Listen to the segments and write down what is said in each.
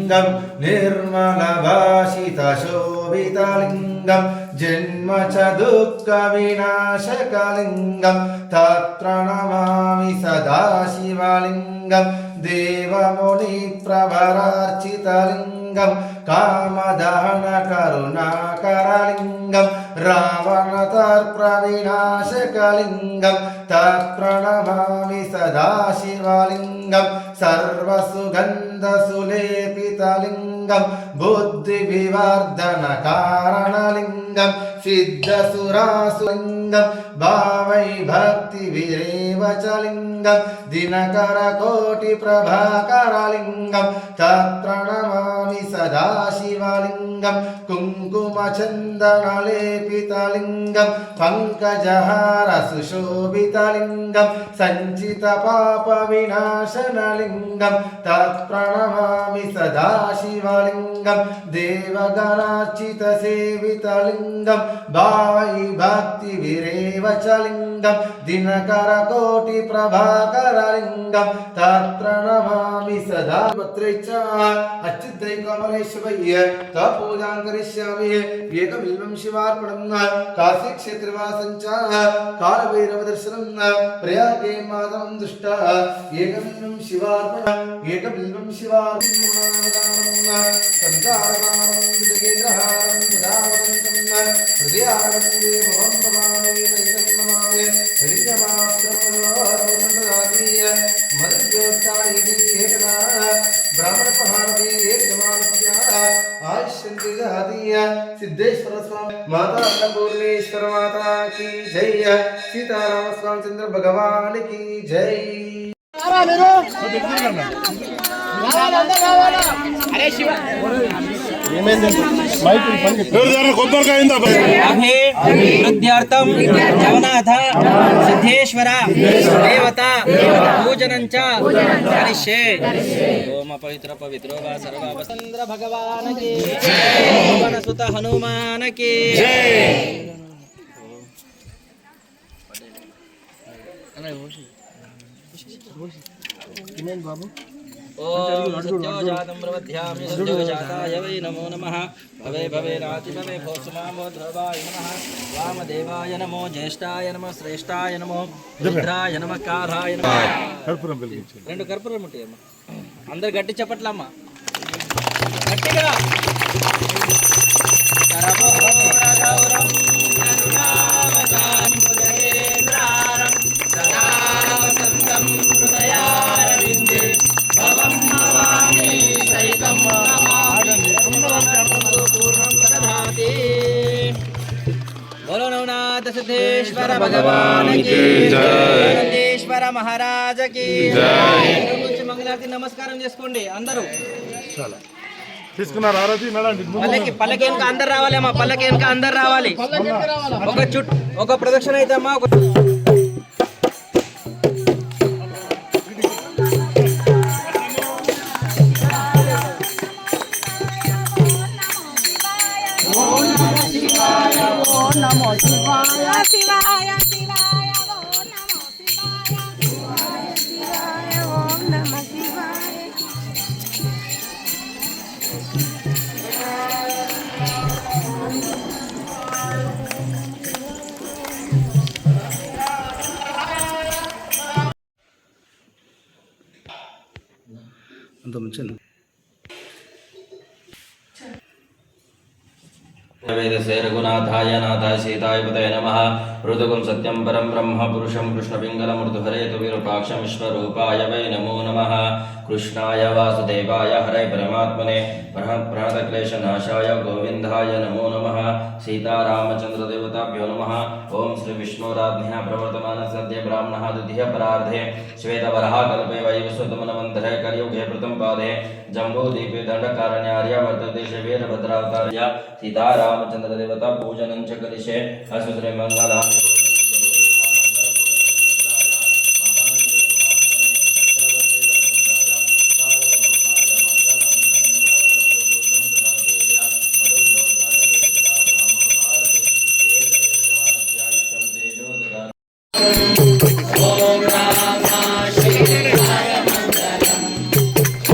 लिंगम निर्मल भाषित शोभित लिंगम जन्म च दुःख विनाशक लिंगम तत्र नमामि सदा शिवलिंगम देवमुनि प्रवरार्चित लिंगम कामदहन करुणाकर लिंगम रावणतर्प्रविनाशक लिंगम तत्प्रणमामि सदा शिवलिंगम सर्वसुगन्धसुलेपित लिंगम बुद्धिविवर्धन कारणलिंगम सिद्धसुरासुलिंगम भावै भक्तिविरेव च लिंगम दिनकर कोटि प्रभाकर लिंगम तत्प्रणमामि सदा शिवलिंगम कुंकुम चंदन लेपित लिंगम पंकजहार सुशोभित लिंगम संचित पाप विनाशन लिंगम तत्प्रणमामि सदा शिवलिंगम देवगणार्चित सेवित लिंगम भावै भक्ति विरेव च लिंगम दिनकर कोटि प्रभाकर लिंगम तत्प्रणमामि सदा पत्रेच अच्युतै कमलेश्वरय्य तपूजां करिष्यामि एकबिल्वं शिवार्पणं काशी क्षेत्रवासं च कालभैरव दर्शनं प्रयागे माधवं दृष्ट्वा एकबिल्वं शिवार्पणं संसारकारणं विजयेन्द्रहारं सदावदन्तं हृदयारविन्दे भवं भवामि तैतं नमामि हरिजमात्रमनोहरमुनन्ददातीय मदज्योत्साहिनी एकदा ब्राह्मणपहारवे एकजमानस्य आयुष्यन्ति ददातीय सिद्धेश्वर स्वामी माता अन्नपूर्णेश्वर माता की जय सीताराम स्वामीचंद्र भगवान की जय अरे शिव वृद्ध्यार्थं जगन्नाथ सिद्धेश्वर देवता पूजनं च करिष्ये। ओम पवित्र पवित्रो वा सर्वावचन्द्र भगवान की पवन सुत हनुमान की बाबू ओम सत्योजातं प्रवध्यामि सत्योजाताय वै नमो नमः भवे भवे राति भवे भोस्मामो ध्रुवाय नमः वामदेवाय नमो ज्येष्ठाय नमः श्रेष्ठाय नमो रुद्राय नमः कालाय नमः कर्पूరం వెలిగించండి రెండు కర్పూరం ఉంటాయమ్మ అందరూ గట్టి చప్పట్లమ్మ గట్టిగా కరపూరగౌరం కరుణావతాం పుజయేంద్రారం సదా వసంతం హృదయారవిందే భవం భవామి సైతం నమామి పూర్ణం దదాతి। बोलो नवनाथ सिद्धेश्वर भगवान की जय, सिद्धेश्वर महाराज की जय। మంగళారతి నమస్కారం చేసుకోండి అందరూ తీసుకున్నారు ఆరతి నడండి పల్లకి వెనక అందరు రావాలి అమ్మా పల్లకి వెనక అందరు రావాలి ఒక ప్రదక్షిణ అయితే అమ్మా नमो शिवाय शिवाय शिवाय ओम नमो शिवाय शिवाय ओम नमः शिवाय। अंत मुझे वेदसे रघुनाथाय नाथाय सीताय पतये नमः। ऋतुगं सत्यं परं ब्रह्म पुरुषं कृष्णपिङ्गलमूर्धहरेतु विरूपाक्षं विश्वरूपाय वै नमो नमः। कृष्णाय वासुदेवाय हरे परमात्मने प्रणतक्लेशनाशाय गोविन्दाय नमो नमः। सीतारामचन्द्रदेवताभ्यो नमः। ओं श्री विष्णुराज्ञया प्रवर्तमानसद्य ब्राह्मणः द्वितीयपरार्धे श्वेतवराहकल्पे वैवस्वतमनवन्तरे कलियुगे प्रथम पादे जम्बूद्वीपे दण्डकारण्यार्य वर्तते वीरभद्रावतार्य सीतारामचन्द्रदेवता पूजनं च करिष्ये। अस्तु श्रीमङ्गलानि ओम नमः शिवाय मंगलम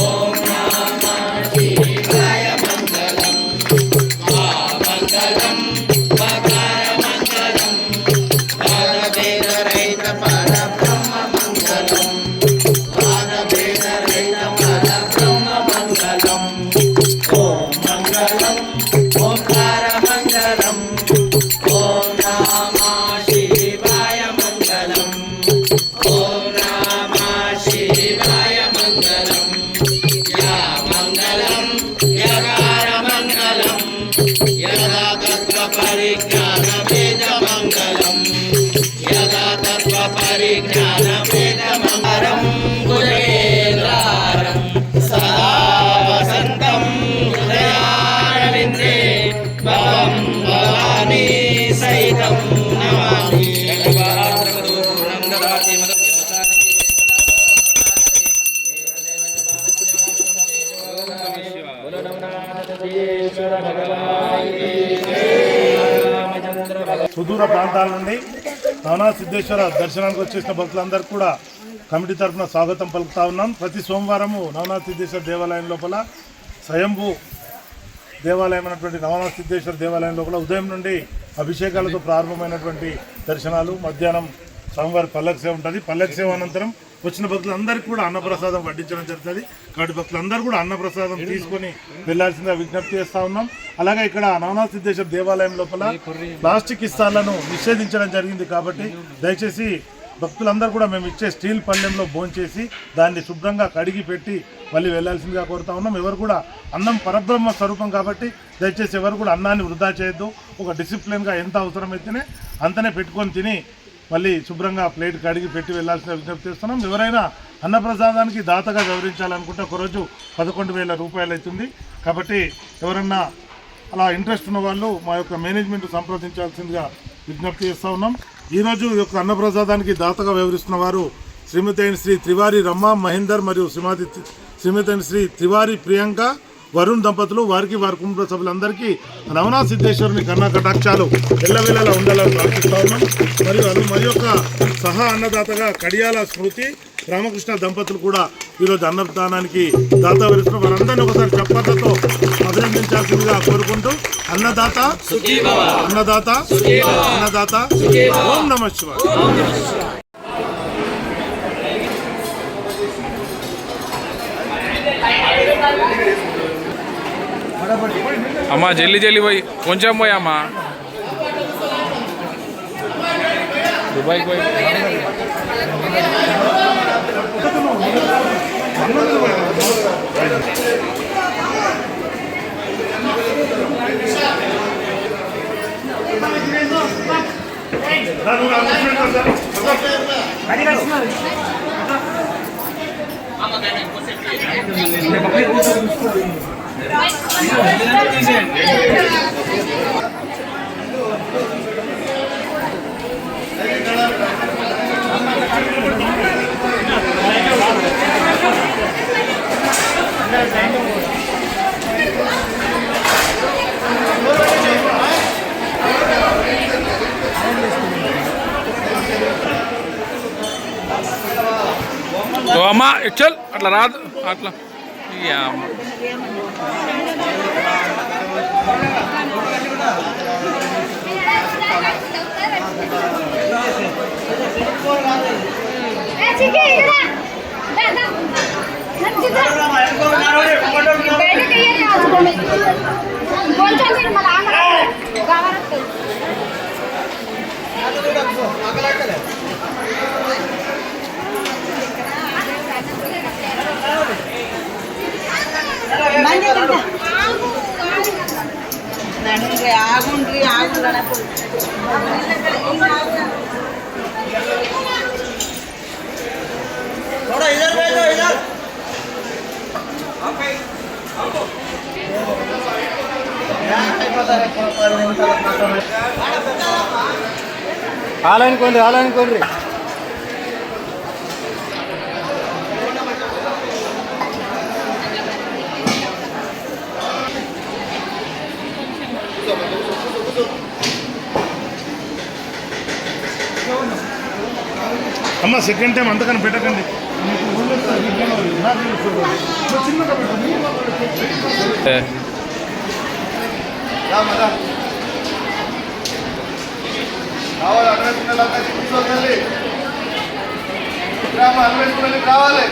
ओम नमः शिवाय సుదూర ప్రాంతాల నుండి నవనాథ సిద్ధేశ్వర దర్శనానికి వచ్చేసిన భక్తులందరికీ కూడా కమిటీ తరఫున స్వాగతం పలుకుతా ఉన్నాం. ప్రతి సోమవారము నవనాథ సిద్ధేశ్వర దేవాలయం లోపల స్వయంభూ దేవాలయం అయినటువంటి నవనాథ సిద్ధేశ్వర దేవాలయం లోపల ఉదయం నుండి అభిషేకాలతో ప్రారంభమైనటువంటి దర్శనాలు, మధ్యాహ్నం స్వామివారి పల్లకి సేవ ఉంటుంది. పల్లకి సేవ అనంతరం వచ్చిన భక్తులందరికీ కూడా అన్నప్రసాదం వడ్డించడం జరుగుతుంది. కాబట్టి భక్తులందరూ కూడా అన్నప్రసాదం తీసుకొని వెళ్లాల్సిందిగా విజ్ఞప్తి చేస్తా ఉన్నాం. అలాగే ఇక్కడ నవనాథ సిద్ధేశ్వర దేవాలయం లోపల ప్లాస్టిక్ ఇస్తాలను నిషేధించడం జరిగింది. కాబట్టి దయచేసి భక్తులందరూ కూడా మేము ఇచ్చే స్టీల్ పళ్ళెంలో భోంచేసి దాన్ని శుభ్రంగా కడిగి పెట్టి మళ్ళీ వెళ్లాల్సిందిగా కోరుతా ఉన్నాం. ఎవరు కూడా అన్నం పరబ్రహ్మ స్వరూపం కాబట్టి దయచేసి ఎవరు కూడా అన్నాన్ని వృధా చేయొద్దు. ఒక డిసిప్లిన్గా ఎంత అవసరమైతేనే అంతనే పెట్టుకొని తిని మళ్ళీ శుభ్రంగా ప్లేట్ కడిగి పెట్టి వెళ్లాల్సిన విజ్ఞప్తి చేస్తున్నాం. ఎవరైనా అన్నప్రసాదానికి దాతగా వివరించాలనుకుంటే ఒకరోజు 11,000 రూపాయలు అవుతుంది. కాబట్టి ఎవరన్నా అలా ఇంట్రెస్ట్ ఉన్న వాళ్ళు మా యొక్క మేనేజ్మెంట్ సంప్రదించాల్సిందిగా విజ్ఞప్తి చేస్తూ ఉన్నాం. ఈరోజు ఈ యొక్క అన్నప్రసాదానికి దాతగా వ్యవహరిస్తున్న వారు శ్రీమతి అయిన శ్రీ త్రివారి రమ్మ మహేందర్ మరియు శ్రీమతి అయిన శ్రీ త్రివారి ప్రియాంక వరుణ్ దంపతులు, వారికి వారి కుటుంబ సభ్యులందరికీ నవనాథ సిద్ధేశ్వరుని కన్నా కటాక్షాలు ఎల్లవేళలా ఉండాలని ప్రార్థిస్తా ఉన్నాం. మరి యొక్క సహా అన్నదాతగా కడియాల స్మృతి రామకృష్ణ దంపతులు కూడా ఈరోజు అన్నదానానికి దాత వరిస్తున్న వారందరినీ ఒకసారి చప్పట్లతో అభినందించాల్సిందిగా కోరుకుంటూ అన్నదాత అన్నదాత అన్నదాత ఓం నమః శివాయ. అమ్మా జల్లి జల్లి పోయి కొంచెం పోయి అమ్మా దుబాయ్కి పోయి అమ్మా చల్ అట్లా రాదు అట్లా అమ్మ ఆగుండ్రి ఆగు ఆలనుకోండి ఆలనుకోండి. అమ్మ సెకండ్ టైం అంతకని పెట్టకండి. రావాలి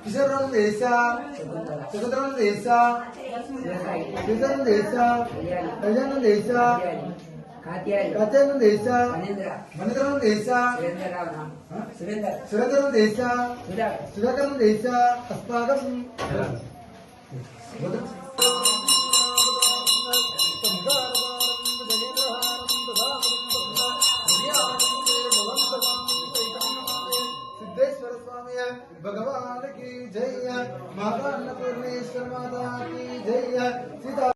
Kisaran desa, Sekretarian desa, Kisaran desa, Kajanan desa, Katyayan देश मनिंद्रन देश सुरेंद्रन देश सुधाकरन देश अस्माकं सिद्धेश्वर स्वामी भगवान की जय, माता अन्नपूर्णेश्वर माता की जय। सीता